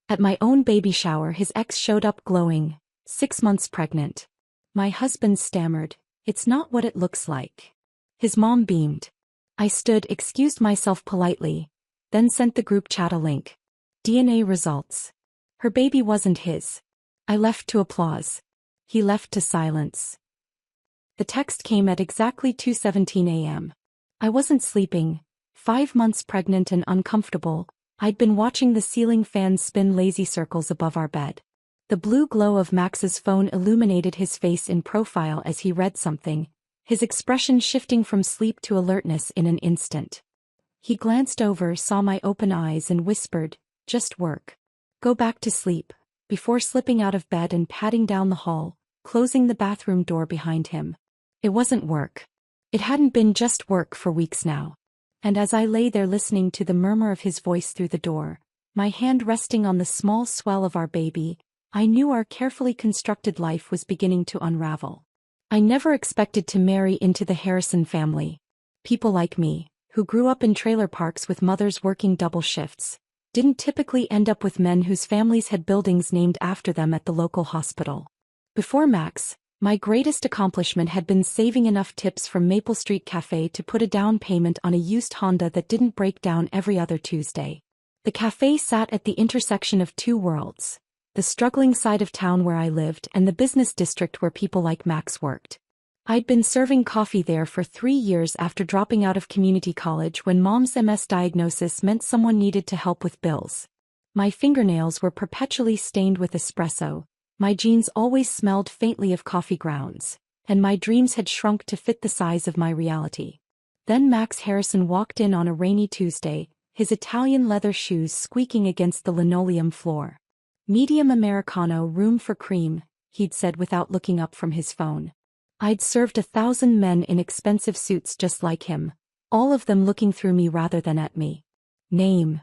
At my own baby shower, his ex showed up glowing, 6 months pregnant. My husband stammered, "It's not what it looks like." His mom beamed. I stood, excused myself politely, then sent the group chat a link. DNA results. Her baby wasn't his. I left to applause. He left to silence. The text came at exactly 2:17 a.m. I wasn't sleeping. 5 months pregnant and uncomfortable, I'd been watching the ceiling fan spin lazy circles above our bed. The blue glow of Max's phone illuminated his face in profile as he read something, his expression shifting from sleep to alertness in an instant. He glanced over, saw my open eyes and whispered, "Just work. Go back to sleep," before slipping out of bed and padding down the hall, closing the bathroom door behind him. It wasn't work. It hadn't been just work for weeks now. And as I lay there listening to the murmur of his voice through the door, my hand resting on the small swell of our baby, I knew our carefully constructed life was beginning to unravel. I never expected to marry into the Harrison family. People like me, who grew up in trailer parks with mothers working double shifts, didn't typically end up with men whose families had buildings named after them at the local hospital. Before Max, my greatest accomplishment had been saving enough tips from Maple Street Cafe to put a down payment on a used Honda that didn't break down every other Tuesday. The cafe sat at the intersection of two worlds, the struggling side of town where I lived and the business district where people like Max worked. I'd been serving coffee there for 3 years after dropping out of community college when Mom's MS diagnosis meant someone needed to help with bills. My fingernails were perpetually stained with espresso, my jeans always smelled faintly of coffee grounds, and my dreams had shrunk to fit the size of my reality. Then Max Harrison walked in on a rainy Tuesday, his Italian leather shoes squeaking against the linoleum floor. "Medium Americano, room for cream," he'd said without looking up from his phone. I'd served 1,000 men in expensive suits just like him, all of them looking through me rather than at me. "Name?"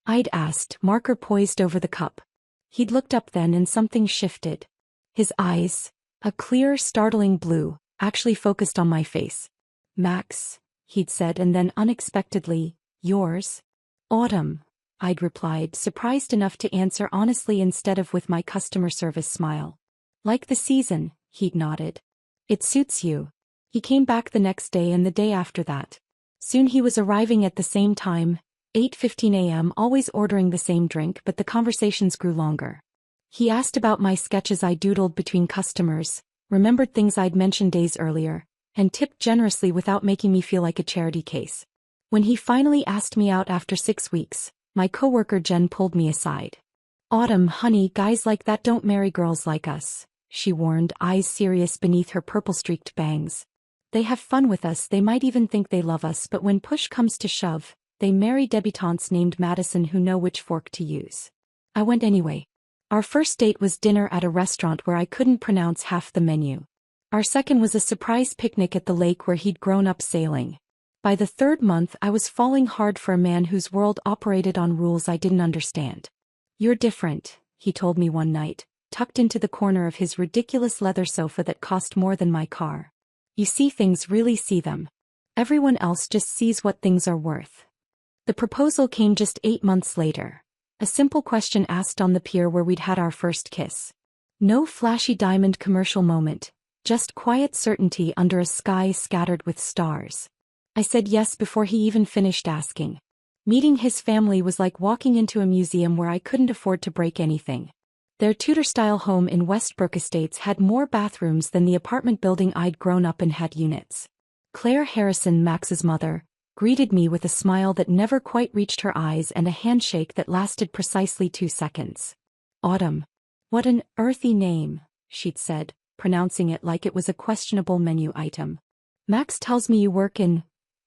I'd asked, marker poised over the cup. He'd looked up then and something shifted. His eyes, a clear, startling blue, actually focused on my face. "Max," he'd said, and then unexpectedly, "Yours?" "Autumn," I'd replied, surprised enough to answer honestly instead of with my customer service smile. "Like the season," he'd nodded. "It suits you." He came back the next day and the day after that. Soon he was arriving at the same time, 8:15 a.m., always ordering the same drink, but the conversations grew longer. He asked about my sketches I doodled between customers, remembered things I'd mentioned days earlier, and tipped generously without making me feel like a charity case. When he finally asked me out after 6 weeks, my coworker Jen pulled me aside. "Autumn, honey, guys like that don't marry girls like us," she warned, eyes serious beneath her purple-streaked bangs. "They have fun with us, they might even think they love us, but when push comes to shove, they marry debutantes named Madison who know which fork to use." I went anyway. Our first date was dinner at a restaurant where I couldn't pronounce half the menu. Our second was a surprise picnic at the lake where he'd grown up sailing. By the 3rd month I was falling hard for a man whose world operated on rules I didn't understand. "You're different," he told me one night, tucked into the corner of his ridiculous leather sofa that cost more than my car. "You see things, really see them. Everyone else just sees what things are worth." The proposal came just 8 months later. A simple question asked on the pier where we'd had our first kiss. No flashy diamond commercial moment, just quiet certainty under a sky scattered with stars. I said yes before he even finished asking. Meeting his family was like walking into a museum where I couldn't afford to break anything. Their Tudor-style home in Westbrook Estates had more bathrooms than the apartment building I'd grown up in had units. Claire Harrison, Max's mother, greeted me with a smile that never quite reached her eyes and a handshake that lasted precisely 2 seconds. "Autumn. What an earthy name," she'd said, pronouncing it like it was a questionable menu item. "Max tells me you work in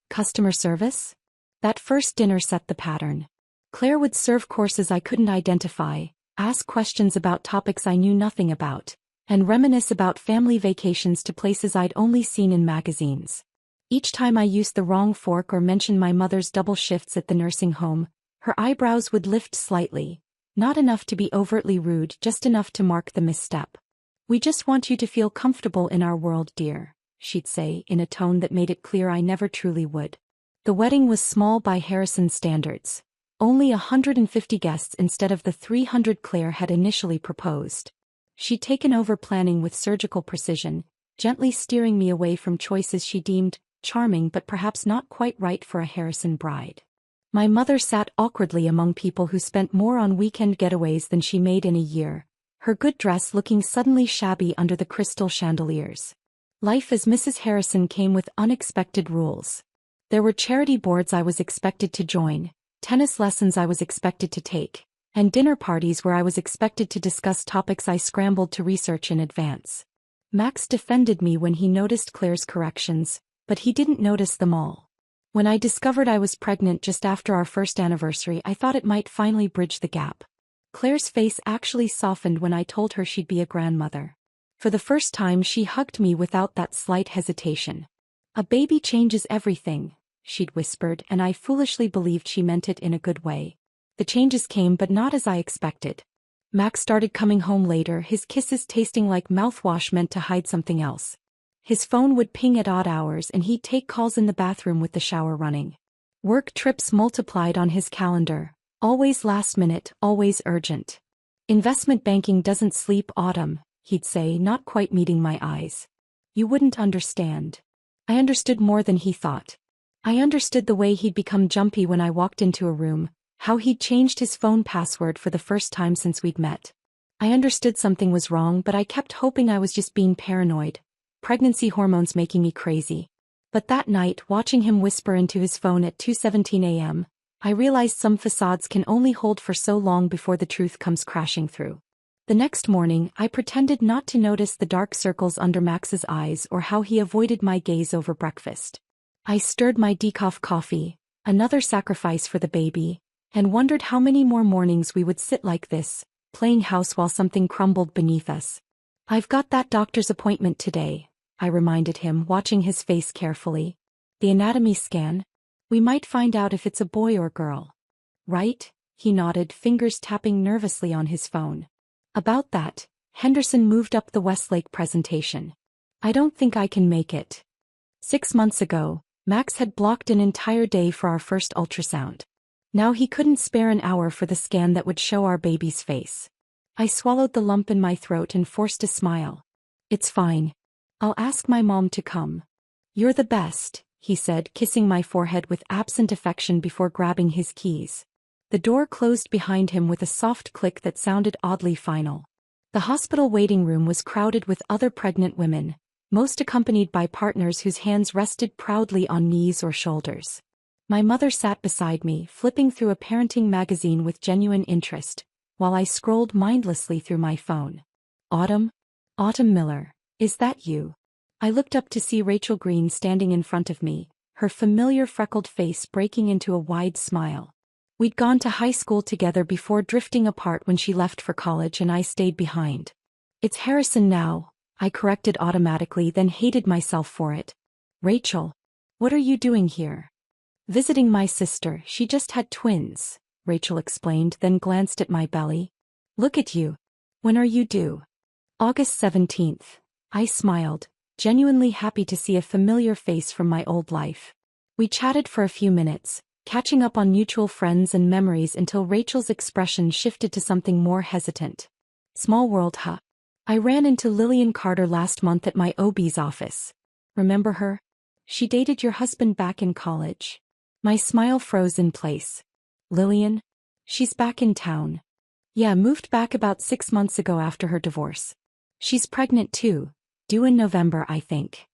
customer service?" That first dinner set the pattern. Claire would serve courses I couldn't identify, ask questions about topics I knew nothing about, and reminisce about family vacations to places I'd only seen in magazines. Each time I used the wrong fork or mentioned my mother's double shifts at the nursing home, her eyebrows would lift slightly, not enough to be overtly rude, just enough to mark the misstep. "We just want you to feel comfortable in our world, dear," she'd say in a tone that made it clear I never truly would. The wedding was small by Harrison standards. Only 150 guests instead of the 300 Claire had initially proposed. She'd taken over planning with surgical precision, gently steering me away from choices she deemed charming but perhaps not quite right for a Harrison bride. My mother sat awkwardly among people who spent more on weekend getaways than she made in a year, her good dress looking suddenly shabby under the crystal chandeliers. Life as Mrs. Harrison came with unexpected rules. There were charity boards I was expected to join, tennis lessons I was expected to take, and dinner parties where I was expected to discuss topics I scrambled to research in advance. Max defended me when he noticed Claire's corrections, but he didn't notice them all. When I discovered I was pregnant just after our first anniversary, I thought it might finally bridge the gap. Claire's face actually softened when I told her she'd be a grandmother. For the first time she hugged me without that slight hesitation. "A baby changes everything," she'd whispered, and I foolishly believed she meant it in a good way. The changes came, but not as I expected. Max started coming home later, his kisses tasting like mouthwash meant to hide something else. His phone would ping at odd hours and he'd take calls in the bathroom with the shower running. Work trips multiplied on his calendar, always last minute, always urgent. "Investment banking doesn't sleep, Autumn," he'd say, not quite meeting my eyes. "You wouldn't understand." I understood more than he thought. I understood the way he'd become jumpy when I walked into a room, how he'd changed his phone password for the first time since we'd met. I understood something was wrong, but I kept hoping I was just being paranoid. Pregnancy hormones making me crazy. But that night, watching him whisper into his phone at 2:17 a.m., I realized some facades can only hold for so long before the truth comes crashing through. The next morning, I pretended not to notice the dark circles under Max's eyes or how he avoided my gaze over breakfast. I stirred my decaf coffee, another sacrifice for the baby, and wondered how many more mornings we would sit like this, playing house while something crumbled beneath us. "I've got that doctor's appointment today," I reminded him, watching his face carefully. "The anatomy scan? We might find out if it's a boy or girl." "Right?" he nodded, fingers tapping nervously on his phone. "About that, Henderson moved up the Westlake presentation. I don't think I can make it." 6 months ago, Max had blocked an entire day for our first ultrasound. Now he couldn't spare an hour for the scan that would show our baby's face. I swallowed the lump in my throat and forced a smile. "It's fine. I'll ask my mom to come." "You're the best," he said, kissing my forehead with absent affection before grabbing his keys. The door closed behind him with a soft click that sounded oddly final. The hospital waiting room was crowded with other pregnant women, most accompanied by partners whose hands rested proudly on knees or shoulders. My mother sat beside me, flipping through a parenting magazine with genuine interest, while I scrolled mindlessly through my phone. "Autumn? Autumn Miller, is that you?" I looked up to see Rachel Green standing in front of me, her familiar freckled face breaking into a wide smile. We'd gone to high school together before drifting apart when she left for college and I stayed behind. "It's Harrison now," I corrected automatically, then hated myself for it. "Rachel, what are you doing here?" "Visiting my sister, she just had twins," Rachel explained, then glanced at my belly. "Look at you. When are you due?" "August 17th. I smiled, genuinely happy to see a familiar face from my old life. We chatted for a few minutes, catching up on mutual friends and memories until Rachel's expression shifted to something more hesitant. "Small world, huh? I ran into Lillian Carter last month at my OB's office. Remember her? She dated your husband back in college." My smile froze in place. "Lillian? She's back in town." "Yeah, moved back about 6 months ago after her divorce. She's pregnant too, due in November, I think."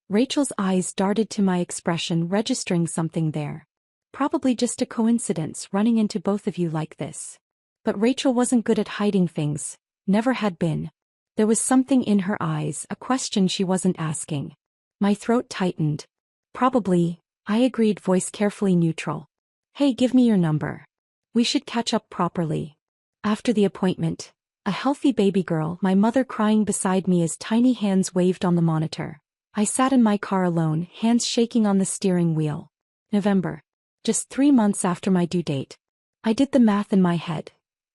Rachel's eyes darted to my expression, registering something there. "Probably just a coincidence running into both of you like this." But Rachel wasn't good at hiding things, never had been. There was something in her eyes, a question she wasn't asking. My throat tightened. "Probably," I agreed, voice carefully neutral. "Hey, give me your number. We should catch up properly." After the appointment, a healthy baby girl, my mother crying beside me as tiny hands waved on the monitor. I sat in my car alone, hands shaking on the steering wheel. November. Just 3 months after my due date. I did the math in my head.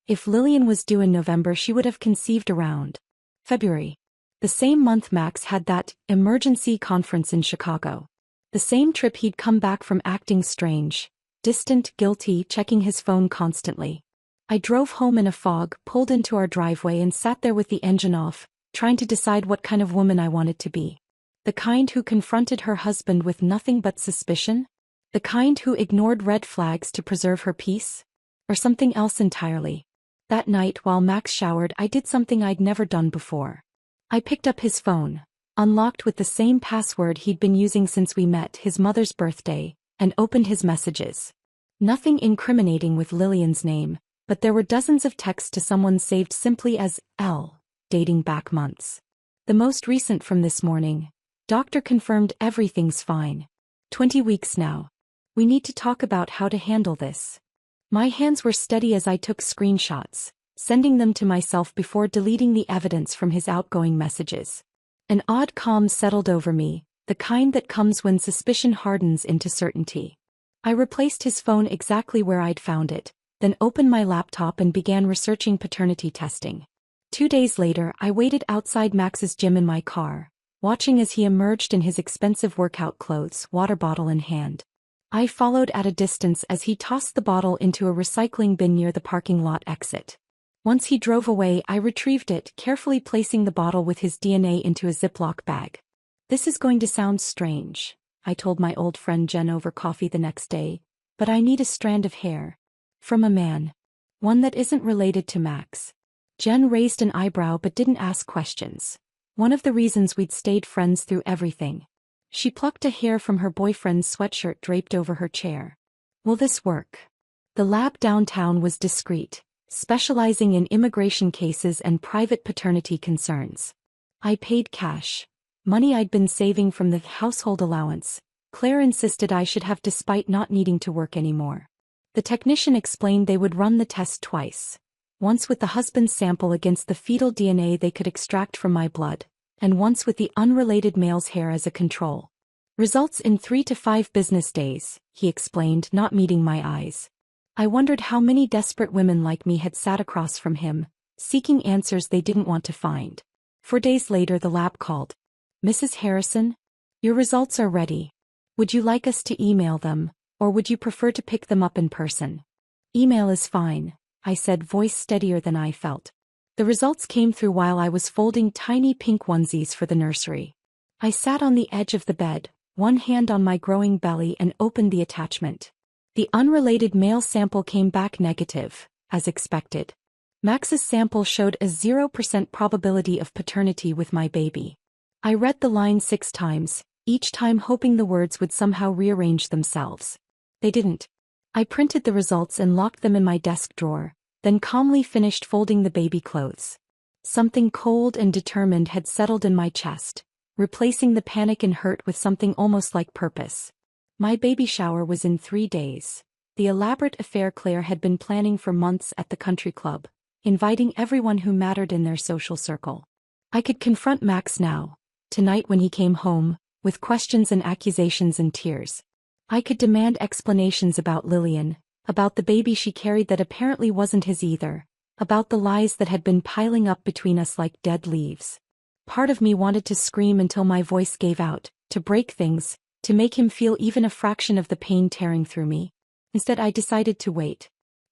If Lillian was due in November, she would have conceived around February. The same month Max had that emergency conference in Chicago. The same trip he'd come back from acting strange, distant, guilty, checking his phone constantly. I drove home in a fog, pulled into our driveway and sat there with the engine off, trying to decide what kind of woman I wanted to be. The kind who confronted her husband with nothing but suspicion? The kind who ignored red flags to preserve her peace? Or something else entirely? That night while Max showered, I did something I'd never done before. I picked up his phone, unlocked with the same password he'd been using since we met, his mother's birthday, and opened his messages. Nothing incriminating with Lillian's name, but there were dozens of texts to someone saved simply as L, dating back months. The most recent from this morning. Doctor confirmed everything's fine. 20 weeks now. We need to talk about how to handle this. My hands were steady as I took screenshots, sending them to myself before deleting the evidence from his outgoing messages. An odd calm settled over me, the kind that comes when suspicion hardens into certainty. I replaced his phone exactly where I'd found it, then opened my laptop and began researching paternity testing. 2 days later, I waited outside Max's gym in my car, watching as he emerged in his expensive workout clothes, water bottle in hand. I followed at a distance as he tossed the bottle into a recycling bin near the parking lot exit. Once he drove away, I retrieved it, carefully placing the bottle with his DNA into a Ziploc bag. This is going to sound strange, I told my old friend Jen over coffee the next day, but I need a strand of hair. From a man. One that isn't related to Max. Jen raised an eyebrow but didn't ask questions. One of the reasons we'd stayed friends through everything. She plucked a hair from her boyfriend's sweatshirt draped over her chair. Will this work? The lab downtown was discreet, specializing in immigration cases and private paternity concerns. I paid cash. Money I'd been saving from the household allowance. Claire insisted I should have despite not needing to work anymore. The technician explained they would run the test twice. Once with the husband's sample against the fetal DNA they could extract from my blood, and once with the unrelated male's hair as a control. Results in 3 to 5 business days, he explained, not meeting my eyes. I wondered how many desperate women like me had sat across from him, seeking answers they didn't want to find. 4 days later the lab called. Mrs. Harrison? Your results are ready. Would you like us to email them, or would you prefer to pick them up in person? Email is fine, I said, voice steadier than I felt. The results came through while I was folding tiny pink onesies for the nursery. I sat on the edge of the bed, one hand on my growing belly, and opened the attachment. The unrelated male sample came back negative, as expected. Max's sample showed a 0% probability of paternity with my baby. I read the line 6 times, each time hoping the words would somehow rearrange themselves. They didn't. I printed the results and locked them in my desk drawer, then calmly finished folding the baby clothes. Something cold and determined had settled in my chest, replacing the panic and hurt with something almost like purpose. My baby shower was in 3 days. The elaborate affair Claire had been planning for months at the country club, inviting everyone who mattered in their social circle. I could confront Max now, tonight when he came home, with questions and accusations and tears. I could demand explanations about Lillian, about the baby she carried that apparently wasn't his either, about the lies that had been piling up between us like dead leaves. Part of me wanted to scream until my voice gave out, to break things, to make him feel even a fraction of the pain tearing through me. Instead I decided to wait.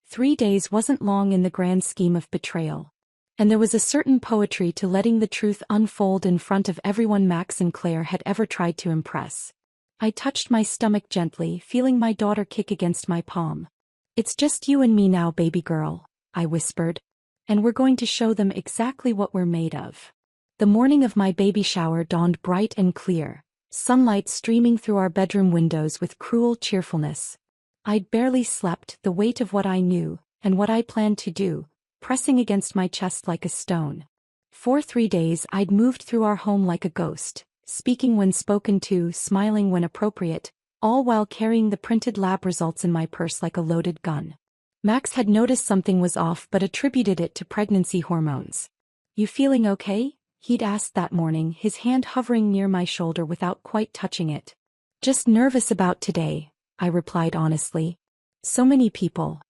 3 days wasn't long in the grand scheme of betrayal. And there was a certain poetry to letting the truth unfold in front of everyone Max and Claire had ever tried to impress. I touched my stomach gently, feeling my daughter kick against my palm. It's just you and me now, baby girl, I whispered. And we're going to show them exactly what we're made of. The morning of my baby shower dawned bright and clear, sunlight streaming through our bedroom windows with cruel cheerfulness. I'd barely slept, the weight of what I knew, and what I planned to do, pressing against my chest like a stone. For 3 days I'd moved through our home like a ghost, speaking when spoken to, smiling when appropriate, all while carrying the printed lab results in my purse like a loaded gun. Max had noticed something was off but attributed it to pregnancy hormones. You feeling okay? He'd asked that morning, his hand hovering near my shoulder without quite touching it. Just nervous about today, I replied honestly. So many people.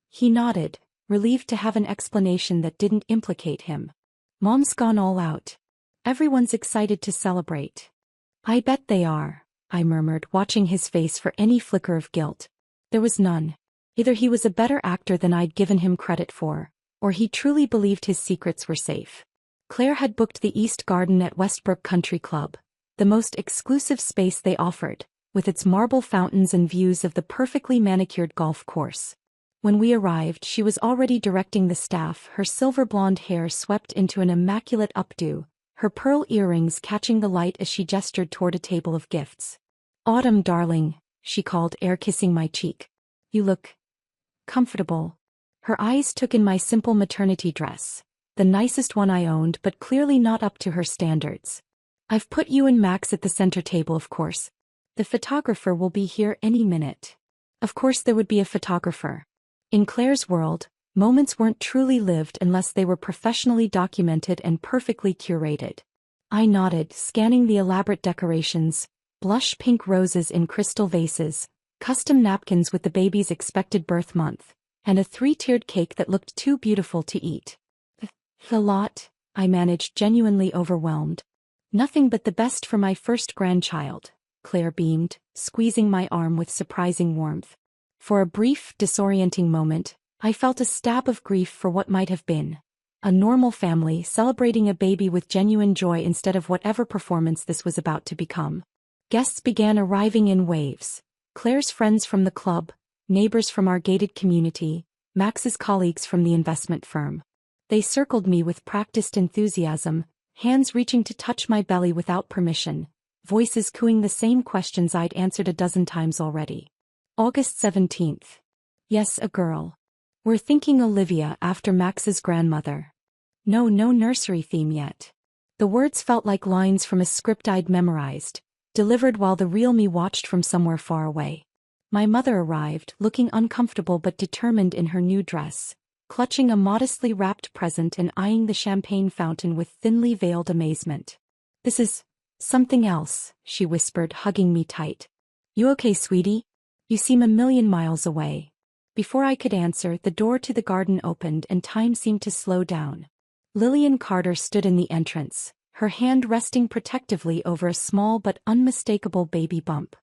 He nodded, relieved to have an explanation that didn't implicate him. Mom's gone all out. Everyone's excited to celebrate. I bet they are, I murmured, watching his face for any flicker of guilt. There was none. Either he was a better actor than I'd given him credit for, or he truly believed his secrets were safe. Claire had booked the East Garden at Westbrook Country Club, the most exclusive space they offered, with its marble fountains and views of the perfectly manicured golf course. When we arrived, she was already directing the staff, her silver blonde hair swept into an immaculate updo, her pearl earrings catching the light as she gestured toward a table of gifts. "Autumn, darling," she called, air-kissing my cheek. "You look comfortable." Her eyes took in my simple maternity dress, the nicest one I owned but clearly not up to her standards. "I've put you and Max at the center table, of course. The photographer will be here any minute." Of course there would be a photographer. In Claire's world, moments weren't truly lived unless they were professionally documented and perfectly curated. I nodded, scanning the elaborate decorations, blush pink roses in crystal vases, custom napkins with the baby's expected birth month, and a 3-tiered cake that looked too beautiful to eat. "A lot," I managed, genuinely overwhelmed. "Nothing but the best for my first grandchild," Claire beamed, squeezing my arm with surprising warmth. For a brief, disorienting moment, I felt a stab of grief for what might have been. A normal family celebrating a baby with genuine joy instead of whatever performance this was about to become. Guests began arriving in waves. Claire's friends from the club, neighbors from our gated community, Max's colleagues from the investment firm. They circled me with practiced enthusiasm, hands reaching to touch my belly without permission, voices cooing the same questions I'd answered a dozen times already. August 17th. Yes, a girl. We're thinking Olivia after Max's grandmother. No nursery theme yet. The words felt like lines from a script I'd memorized, delivered while the real me watched from somewhere far away. My mother arrived, looking uncomfortable but determined in her new dress, clutching a modestly wrapped present and eyeing the champagne fountain with thinly veiled amazement. "This is something else," she whispered, hugging me tight. "You okay, sweetie? You seem a million miles away." Before I could answer, the door to the garden opened and time seemed to slow down. Lillian Carter stood in the entrance, her hand resting protectively over a small but unmistakable baby bump.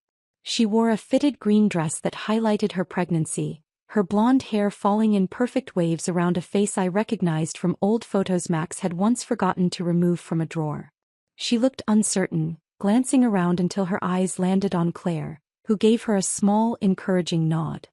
She wore a fitted green dress that highlighted her pregnancy, her blonde hair falling in perfect waves around a face I recognized from old photos Max had once forgotten to remove from a drawer. She looked uncertain, glancing around until her eyes landed on Claire, who gave her a small, encouraging nod.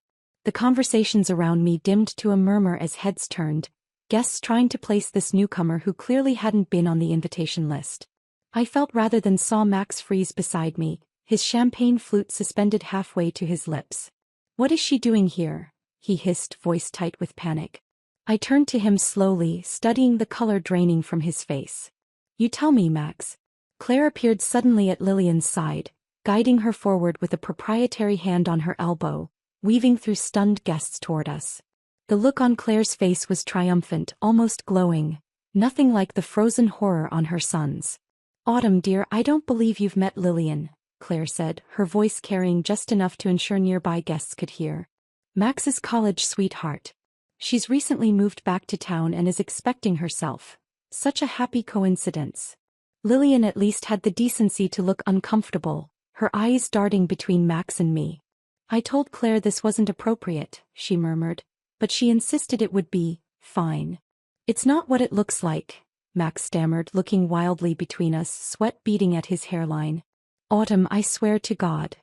The conversations around me dimmed to a murmur as heads turned, guests trying to place this newcomer who clearly hadn't been on the invitation list. I felt rather than saw Max freeze beside me, his champagne flute suspended halfway to his lips. "What is she doing here?" he hissed, voice tight with panic. I turned to him slowly, studying the color draining from his face. "You tell me, Max." Claire appeared suddenly at Lillian's side, guiding her forward with a proprietary hand on her elbow, weaving through stunned guests toward us. The look on Claire's face was triumphant, almost glowing, nothing like the frozen horror on her son's. "Autumn, dear, I don't believe you've met Lillian," Claire said, her voice carrying just enough to ensure nearby guests could hear. "Max's college sweetheart. She's recently moved back to town and is expecting herself. Such a happy coincidence." Lillian at least had the decency to look uncomfortable, her eyes darting between Max and me. "I told Claire this wasn't appropriate," she murmured, "but she insisted it would be fine." "It's not what it looks like," Max stammered, looking wildly between us, sweat beading at his hairline. "Autumn, I swear to God."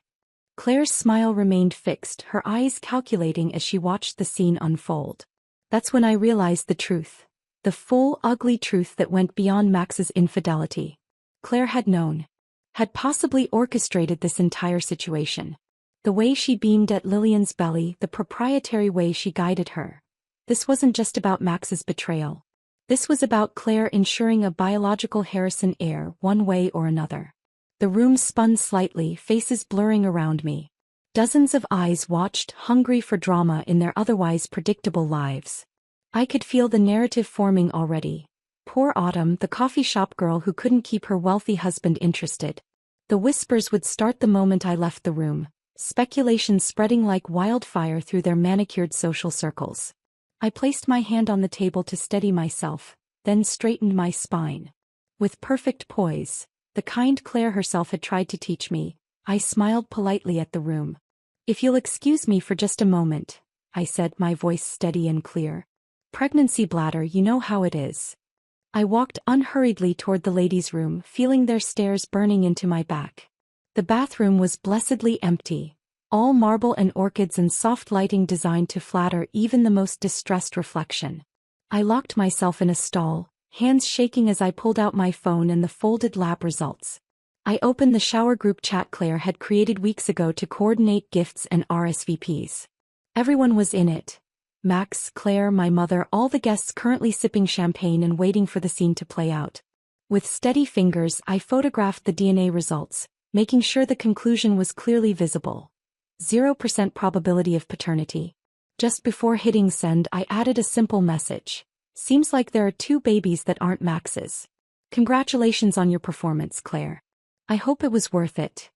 Claire's smile remained fixed, her eyes calculating as she watched the scene unfold. That's when I realized the truth. The full, ugly truth that went beyond Max's infidelity. Claire had known. Had possibly orchestrated this entire situation. The way she beamed at Lillian's belly, the proprietary way she guided her. This wasn't just about Max's betrayal. This was about Claire ensuring a biological Harrison heir one way or another. The room spun slightly, faces blurring around me. Dozens of eyes watched, hungry for drama in their otherwise predictable lives. I could feel the narrative forming already. Poor Autumn, the coffee shop girl who couldn't keep her wealthy husband interested. The whispers would start the moment I left the room, speculation spreading like wildfire through their manicured social circles. I placed my hand on the table to steady myself, then straightened my spine. With perfect poise, the kind Claire herself had tried to teach me, I smiled politely at the room. If you'll excuse me for just a moment, I said, my voice steady and clear. Pregnancy bladder, you know how it is. I walked unhurriedly toward the ladies' room, feeling their stares burning into my back. The bathroom was blessedly empty, all marble and orchids and soft lighting designed to flatter even the most distressed reflection. I locked myself in a stall, hands shaking as I pulled out my phone and the folded lab results. I opened the shower group chat Claire had created weeks ago to coordinate gifts and RSVPs. Everyone was in it. Max, Claire, my mother, all the guests currently sipping champagne and waiting for the scene to play out. With steady fingers, I photographed the DNA results, making sure the conclusion was clearly visible. 0% probability of paternity. Just before hitting send, I added a simple message. Seems like there are 2 babies that aren't Max's. Congratulations on your performance, Claire. I hope it was worth it.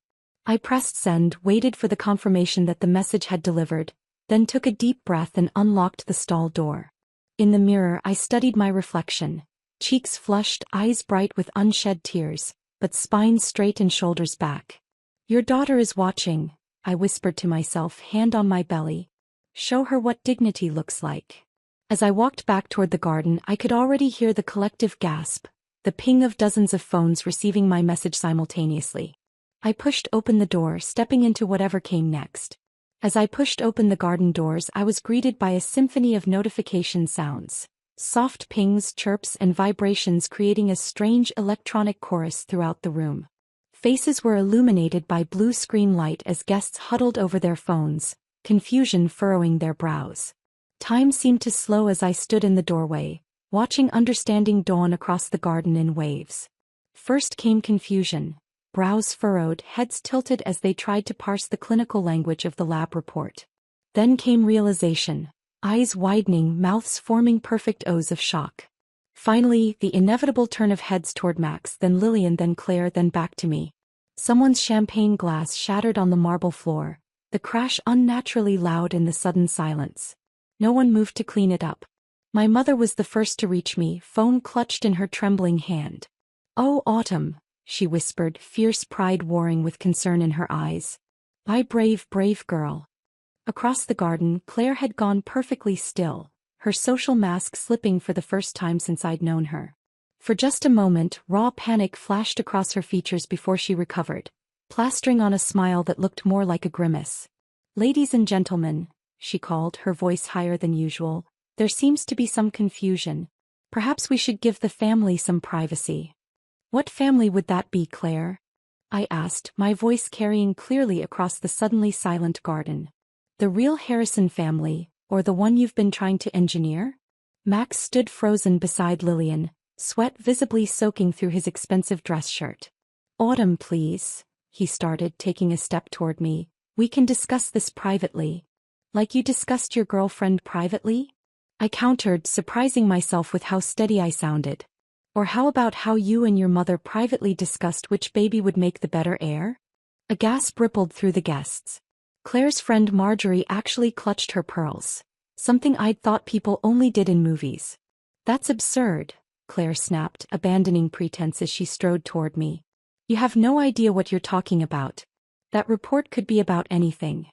I pressed send, waited for the confirmation that the message had delivered, then took a deep breath and unlocked the stall door. In the mirror, I studied my reflection. Cheeks flushed, eyes bright with unshed tears, but spine straight and shoulders back. Your daughter is watching, I whispered to myself, hand on my belly. Show her what dignity looks like. As I walked back toward the garden, I could already hear the collective gasp, the ping of dozens of phones receiving my message simultaneously. I pushed open the door, stepping into whatever came next. As I pushed open the garden doors, I was greeted by a symphony of notification sounds. Soft pings, chirps, and vibrations creating a strange electronic chorus throughout the room. Faces were illuminated by blue screen light as guests huddled over their phones, confusion furrowing their brows. Time seemed to slow as I stood in the doorway, watching understanding dawn across the garden in waves. First came confusion. Brows furrowed, heads tilted as they tried to parse the clinical language of the lab report. Then came realization, eyes widening, mouths forming perfect O's of shock. Finally, the inevitable turn of heads toward Max, then Lillian, then Claire, then back to me. Someone's champagne glass shattered on the marble floor, the crash unnaturally loud in the sudden silence. No one moved to clean it up. My mother was the first to reach me, phone clutched in her trembling hand. "Oh, Autumn," she whispered, fierce pride warring with concern in her eyes. "My brave, brave girl." Across the garden, Claire had gone perfectly still, her social mask slipping for the first time since I'd known her. For just a moment, raw panic flashed across her features before she recovered, plastering on a smile that looked more like a grimace. "Ladies and gentlemen," she called, her voice higher than usual, "there seems to be some confusion. Perhaps we should give the family some privacy." "What family would that be, Claire?" I asked, my voice carrying clearly across the suddenly silent garden. "The real Harrison family, or the one you've been trying to engineer?" Max stood frozen beside Lillian, sweat visibly soaking through his expensive dress shirt. "Autumn, please," he started, taking a step toward me. "We can discuss this privately." "Like you discussed your girlfriend privately?" I countered, surprising myself with how steady I sounded. "Or how about how you and your mother privately discussed which baby would make the better heir?" A gasp rippled through the guests. Claire's friend Marjorie actually clutched her pearls, something I'd thought people only did in movies. "That's absurd," Claire snapped, abandoning pretense as she strode toward me. "You have no idea what you're talking about. That report could be about anything."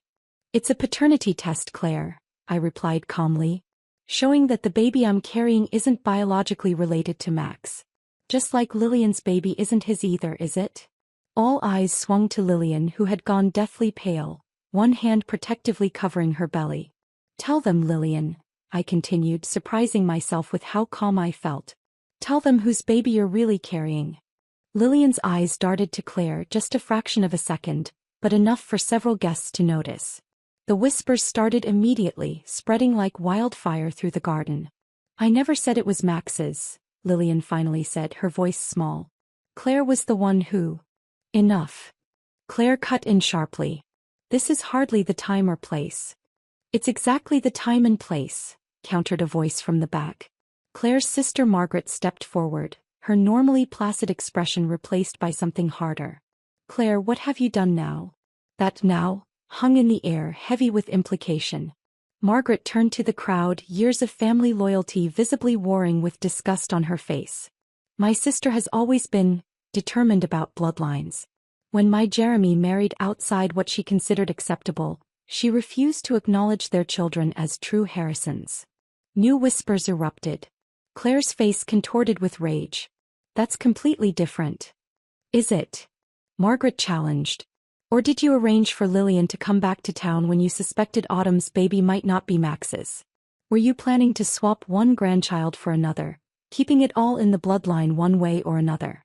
"It's a paternity test, Claire," I replied calmly, "showing that the baby I'm carrying isn't biologically related to Max. Just like Lillian's baby isn't his either, is it?" All eyes swung to Lillian, who had gone deathly pale, one hand protectively covering her belly. "Tell them, Lillian," I continued, surprising myself with how calm I felt. "Tell them whose baby you're really carrying." Lillian's eyes darted to Claire, just a fraction of a second, but enough for several guests to notice. The whispers started immediately, spreading like wildfire through the garden. "I never said it was Max's," Lillian finally said, her voice small. "Claire was the one who—" "Enough." Claire cut in sharply. "This is hardly the time or place." "It's exactly the time and place," countered a voice from the back. Claire's sister Margaret stepped forward, her normally placid expression replaced by something harder. "Claire, what have you done now?" That "now" hung in the air, heavy with implication. Margaret turned to the crowd, years of family loyalty visibly warring with disgust on her face. "My sister has always been determined about bloodlines. When my Jeremy married outside what she considered acceptable, She refused to acknowledge their children as true Harrisons. New whispers erupted. Claire's face contorted with rage. That's completely different. Is it? Margaret challenged. Or did you arrange for Lillian to come back to town when you suspected Autumn's baby might not be Max's? Were you planning to swap one grandchild for another, keeping it all in the bloodline one way or another?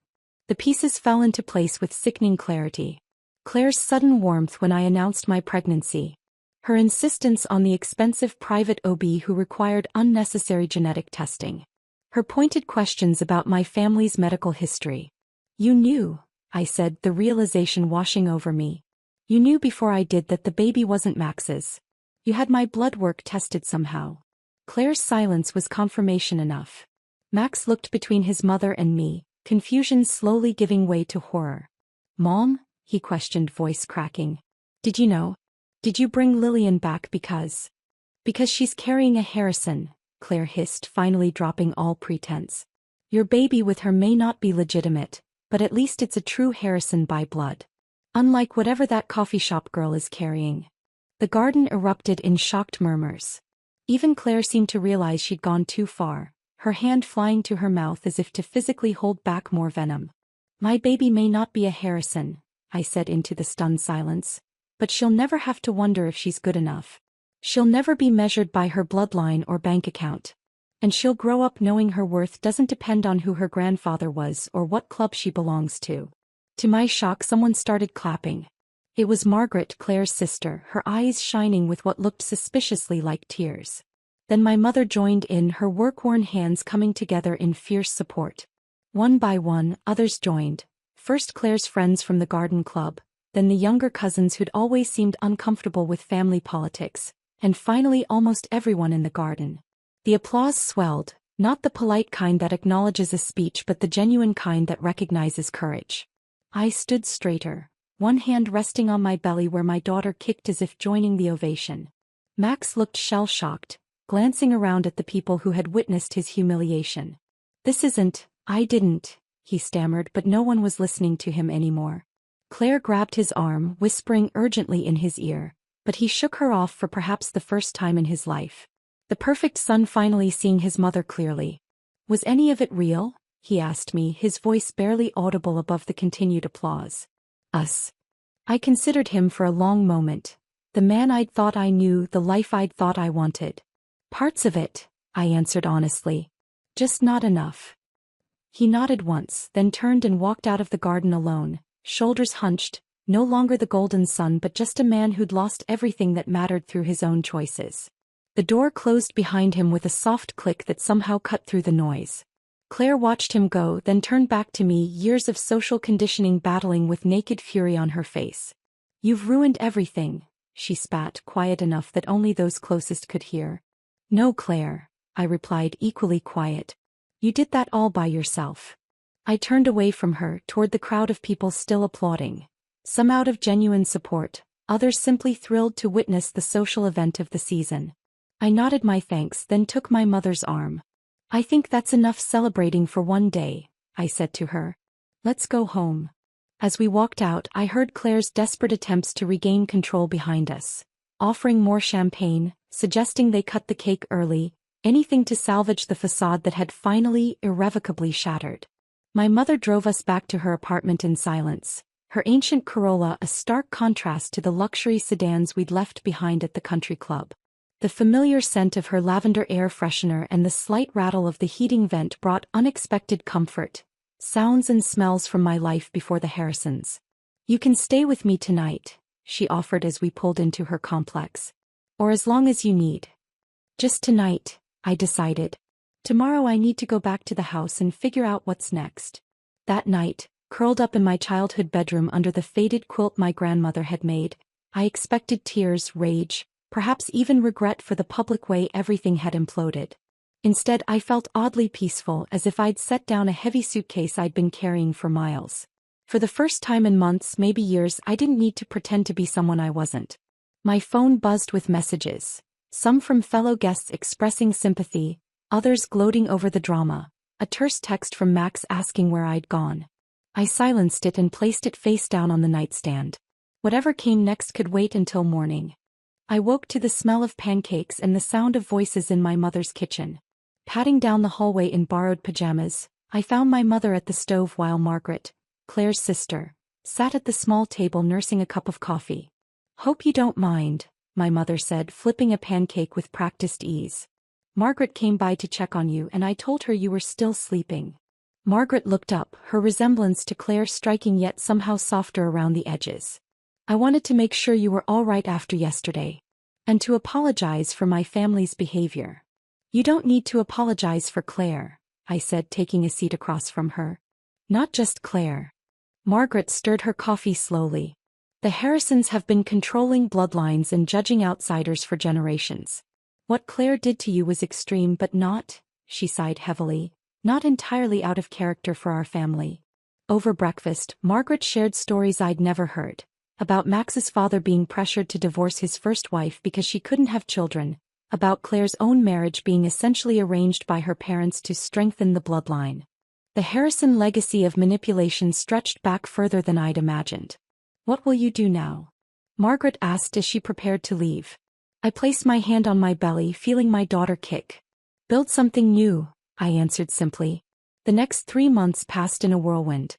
The pieces fell into place with sickening clarity. Claire's sudden warmth when I announced my pregnancy. Her insistence on the expensive private OB who required unnecessary genetic testing. Her pointed questions about my family's medical history. You knew, I said, the realization washing over me. You knew before I did that the baby wasn't Max's. You had my blood work tested somehow. Claire's silence was confirmation enough. Max looked between his mother and me, confusion slowly giving way to horror. Mom? He questioned, voice cracking. Did you know? Did you bring Lillian back because she's carrying a Harrison, Claire hissed, finally dropping all pretense. Your baby with her may not be legitimate, but at least it's a true Harrison by blood. Unlike whatever that coffee shop girl is carrying. The garden erupted in shocked murmurs. Even Claire seemed to realize she'd gone too far, her hand flying to her mouth as if to physically hold back more venom. My baby may not be a Harrison, I said into the stunned silence, but she'll never have to wonder if she's good enough. She'll never be measured by her bloodline or bank account. And she'll grow up knowing her worth doesn't depend on who her grandfather was or what club she belongs to. To my shock, someone started clapping. It was Margaret, Claire's sister, her eyes shining with what looked suspiciously like tears. Then my mother joined in, her work-worn hands coming together in fierce support. One by one, others joined. First Claire's friends from the garden club, then the younger cousins who'd always seemed uncomfortable with family politics, and finally almost everyone in the garden. The applause swelled, not the polite kind that acknowledges a speech but the genuine kind that recognizes courage. I stood straighter, one hand resting on my belly where my daughter kicked as if joining the ovation. Max looked shell-shocked, glancing around at the people who had witnessed his humiliation. I didn't, he stammered, but no one was listening to him anymore. Claire grabbed his arm, whispering urgently in his ear, but he shook her off for perhaps the first time in his life. The perfect son finally seeing his mother clearly. Was any of it real? He asked me, his voice barely audible above the continued applause. Us. I considered him for a long moment. The man I'd thought I knew, the life I'd thought I wanted. Parts of it, I answered honestly. Just not enough. He nodded once, then turned and walked out of the garden alone, shoulders hunched, no longer the golden son but just a man who'd lost everything that mattered through his own choices. The door closed behind him with a soft click that somehow cut through the noise. Claire watched him go, then turned back to me, years of social conditioning battling with naked fury on her face. You've ruined everything, she spat, quiet enough that only those closest could hear. No, Claire, I replied, equally quiet. You did that all by yourself. I turned away from her, toward the crowd of people still applauding. Some out of genuine support, others simply thrilled to witness the social event of the season. I nodded my thanks, then took my mother's arm. I think that's enough celebrating for one day, I said to her. Let's go home. As we walked out, I heard Claire's desperate attempts to regain control behind us, offering more champagne, suggesting they cut the cake early, anything to salvage the facade that had finally, irrevocably shattered. My mother drove us back to her apartment in silence, her ancient Corolla a stark contrast to the luxury sedans we'd left behind at the country club. The familiar scent of her lavender air freshener and the slight rattle of the heating vent brought unexpected comfort, sounds and smells from my life before the Harrisons. You can stay with me tonight, she offered as we pulled into her complex. Or as long as you need. Just tonight, I decided. Tomorrow I need to go back to the house and figure out what's next. That night, curled up in my childhood bedroom under the faded quilt my grandmother had made, I expected tears, rage, perhaps even regret for the public way everything had imploded. Instead, I felt oddly peaceful, as if I'd set down a heavy suitcase I'd been carrying for miles. For the first time in months, maybe years, I didn't need to pretend to be someone I wasn't. My phone buzzed with messages, some from fellow guests expressing sympathy, others gloating over the drama, a terse text from Max asking where I'd gone. I silenced it and placed it face down on the nightstand. Whatever came next could wait until morning. I woke to the smell of pancakes and the sound of voices in my mother's kitchen. Padding down the hallway in borrowed pajamas, I found my mother at the stove while Margaret, Claire's sister, sat at the small table nursing a cup of coffee. "Hope you don't mind," my mother said, flipping a pancake with practiced ease. "Margaret came by to check on you and I told her you were still sleeping." Margaret looked up, her resemblance to Claire striking yet somehow softer around the edges. "I wanted to make sure you were all right after yesterday. And to apologize for my family's behavior." "You don't need to apologize for Claire," I said, taking a seat across from her. "Not just Claire." Margaret stirred her coffee slowly. "The Harrisons have been controlling bloodlines and judging outsiders for generations. What Claire did to you was extreme but not," she sighed heavily, "not entirely out of character for our family." Over breakfast, Margaret shared stories I'd never heard. About Max's father being pressured to divorce his first wife because she couldn't have children. About Claire's own marriage being essentially arranged by her parents to strengthen the bloodline. The Harrison legacy of manipulation stretched back further than I'd imagined. "What will you do now?" Margaret asked as she prepared to leave. I placed my hand on my belly, feeling my daughter kick. "Build something new," I answered simply. The next 3 months passed in a whirlwind.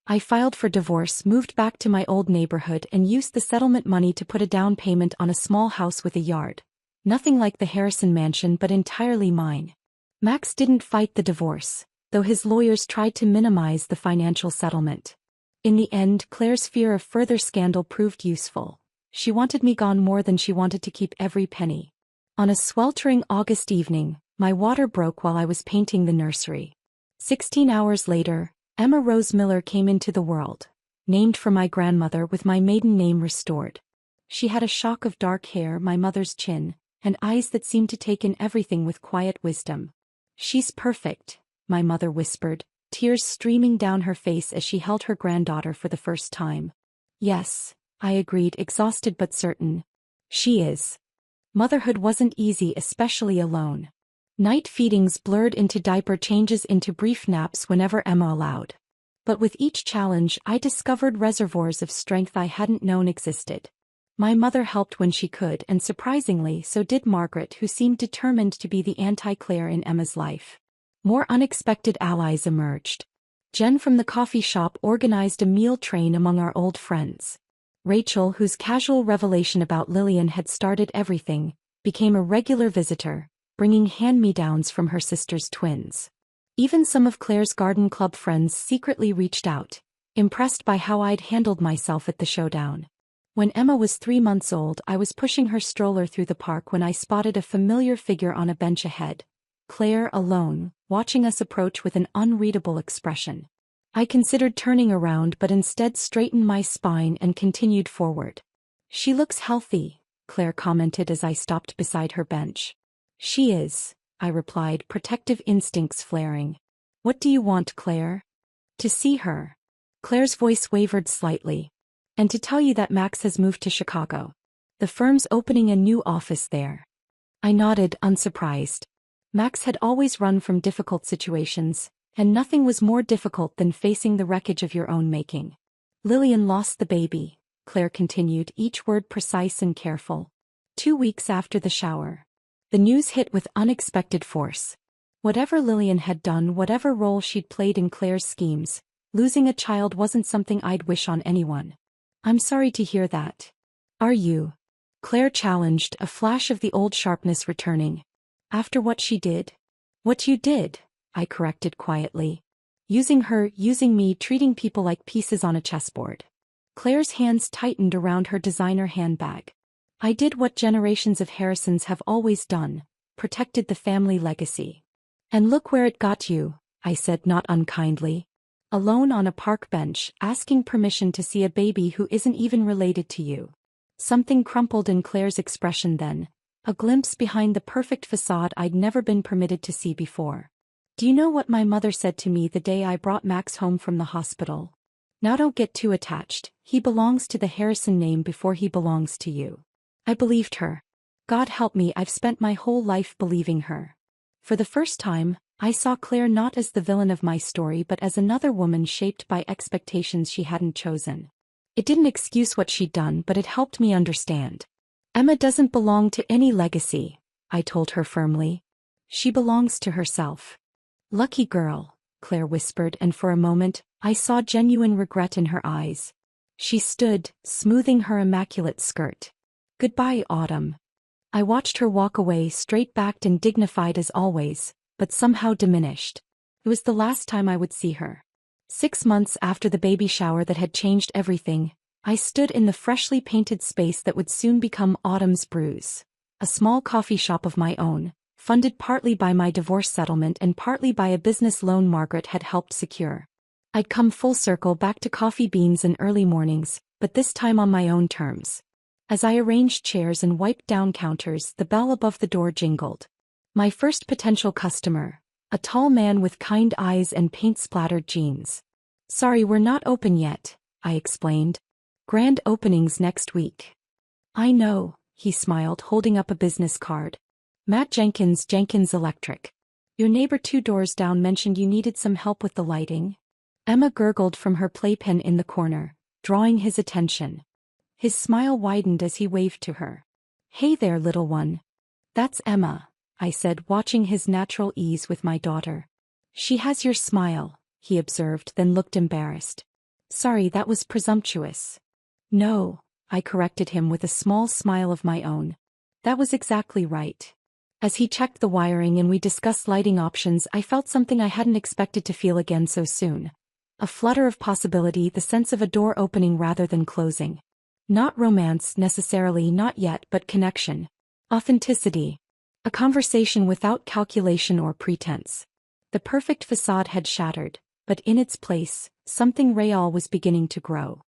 I filed for divorce, moved back to my old neighborhood and used the settlement money to put a down payment on a small house with a yard. Nothing like the Harrison mansion but entirely mine. Max didn't fight the divorce, though his lawyers tried to minimize the financial settlement. In the end, Claire's fear of further scandal proved useful. She wanted me gone more than she wanted to keep every penny. On a sweltering August evening, my water broke while I was painting the nursery. 16 hours later, Emma Rose Miller came into the world, named for my grandmother with my maiden name restored. She had a shock of dark hair, my mother's chin, and eyes that seemed to take in everything with quiet wisdom. "She's perfect," my mother whispered, tears streaming down her face as she held her granddaughter for the first time. "Yes," I agreed, exhausted but certain. "She is." Motherhood wasn't easy, especially alone. Night feedings blurred into diaper changes into brief naps whenever Emma allowed. But with each challenge, I discovered reservoirs of strength I hadn't known existed. My mother helped when she could, and surprisingly, so did Margaret, who seemed determined to be the anti-Claire in Emma's life. More unexpected allies emerged. Jen from the coffee shop organized a meal train among our old friends. Rachel, whose casual revelation about Lillian had started everything, became a regular visitor, bringing hand-me-downs from her sister's twins. Even some of Claire's garden club friends secretly reached out, impressed by how I'd handled myself at the showdown. When Emma was 3 months old, I was pushing her stroller through the park when I spotted a familiar figure on a bench ahead. Claire, alone, watching us approach with an unreadable expression. I considered turning around but instead straightened my spine and continued forward. "She looks healthy," Claire commented as I stopped beside her bench. "She is," I replied, protective instincts flaring. "What do you want, Claire?" "To see her." Claire's voice wavered slightly. "And to tell you that Max has moved to Chicago. The firm's opening a new office there." I nodded, unsurprised. Max had always run from difficult situations, and nothing was more difficult than facing the wreckage of your own making. "Lillian lost the baby," Claire continued, each word precise and careful. 2 weeks after the shower. The news hit with unexpected force. Whatever Lillian had done, whatever role she'd played in Claire's schemes, losing a child wasn't something I'd wish on anyone. "I'm sorry to hear that." "Are you?" Claire challenged, a flash of the old sharpness returning. "After what she did?" "What you did," I corrected quietly. "Using her, using me, treating people like pieces on a chessboard." Claire's hands tightened around her designer handbag. "I did what generations of Harrisons have always done, protected the family legacy. And look where it got you," I said, not unkindly. "Alone on a park bench, asking permission to see a baby who isn't even related to you." Something crumpled in Claire's expression then, a glimpse behind the perfect facade I'd never been permitted to see before. "Do you know what my mother said to me the day I brought Max home from the hospital? Now don't get too attached, he belongs to the Harrison name before he belongs to you." I believed her. God help me, I've spent my whole life believing her. For the first time, I saw Claire not as the villain of my story but as another woman shaped by expectations she hadn't chosen. It didn't excuse what she'd done, but it helped me understand. Emma doesn't belong to any legacy, I told her firmly. She belongs to herself. Lucky girl, Claire whispered, and for a moment, I saw genuine regret in her eyes. She stood, smoothing her immaculate skirt. Goodbye, Autumn. I watched her walk away, straight-backed and dignified as always, but somehow diminished. It was the last time I would see her. 6 months after the baby shower that had changed everything, I stood in the freshly painted space that would soon become Autumn's Brews, a small coffee shop of my own, funded partly by my divorce settlement and partly by a business loan Margaret had helped secure. I'd come full circle back to coffee beans and early mornings, but this time on my own terms. As I arranged chairs and wiped down counters, the bell above the door jingled. My first potential customer, a tall man with kind eyes and paint-splattered jeans. Sorry, we're not open yet, I explained. Grand openings next week. I know, he smiled, holding up a business card. Matt Jenkins, Jenkins Electric. Your neighbor 2 doors down mentioned you needed some help with the lighting. Emma gurgled from her playpen in the corner, drawing his attention. His smile widened as he waved to her. Hey there, little one. That's Emma, I said, watching his natural ease with my daughter. She has your smile, he observed, then looked embarrassed. Sorry, that was presumptuous. No, I corrected him with a small smile of my own. That was exactly right. As he checked the wiring and we discussed lighting options, I felt something I hadn't expected to feel again so soon. A flutter of possibility, the sense of a door opening rather than closing. Not romance necessarily, not yet, but connection. Authenticity. A conversation without calculation or pretense. The perfect facade had shattered, but in its place, something real was beginning to grow.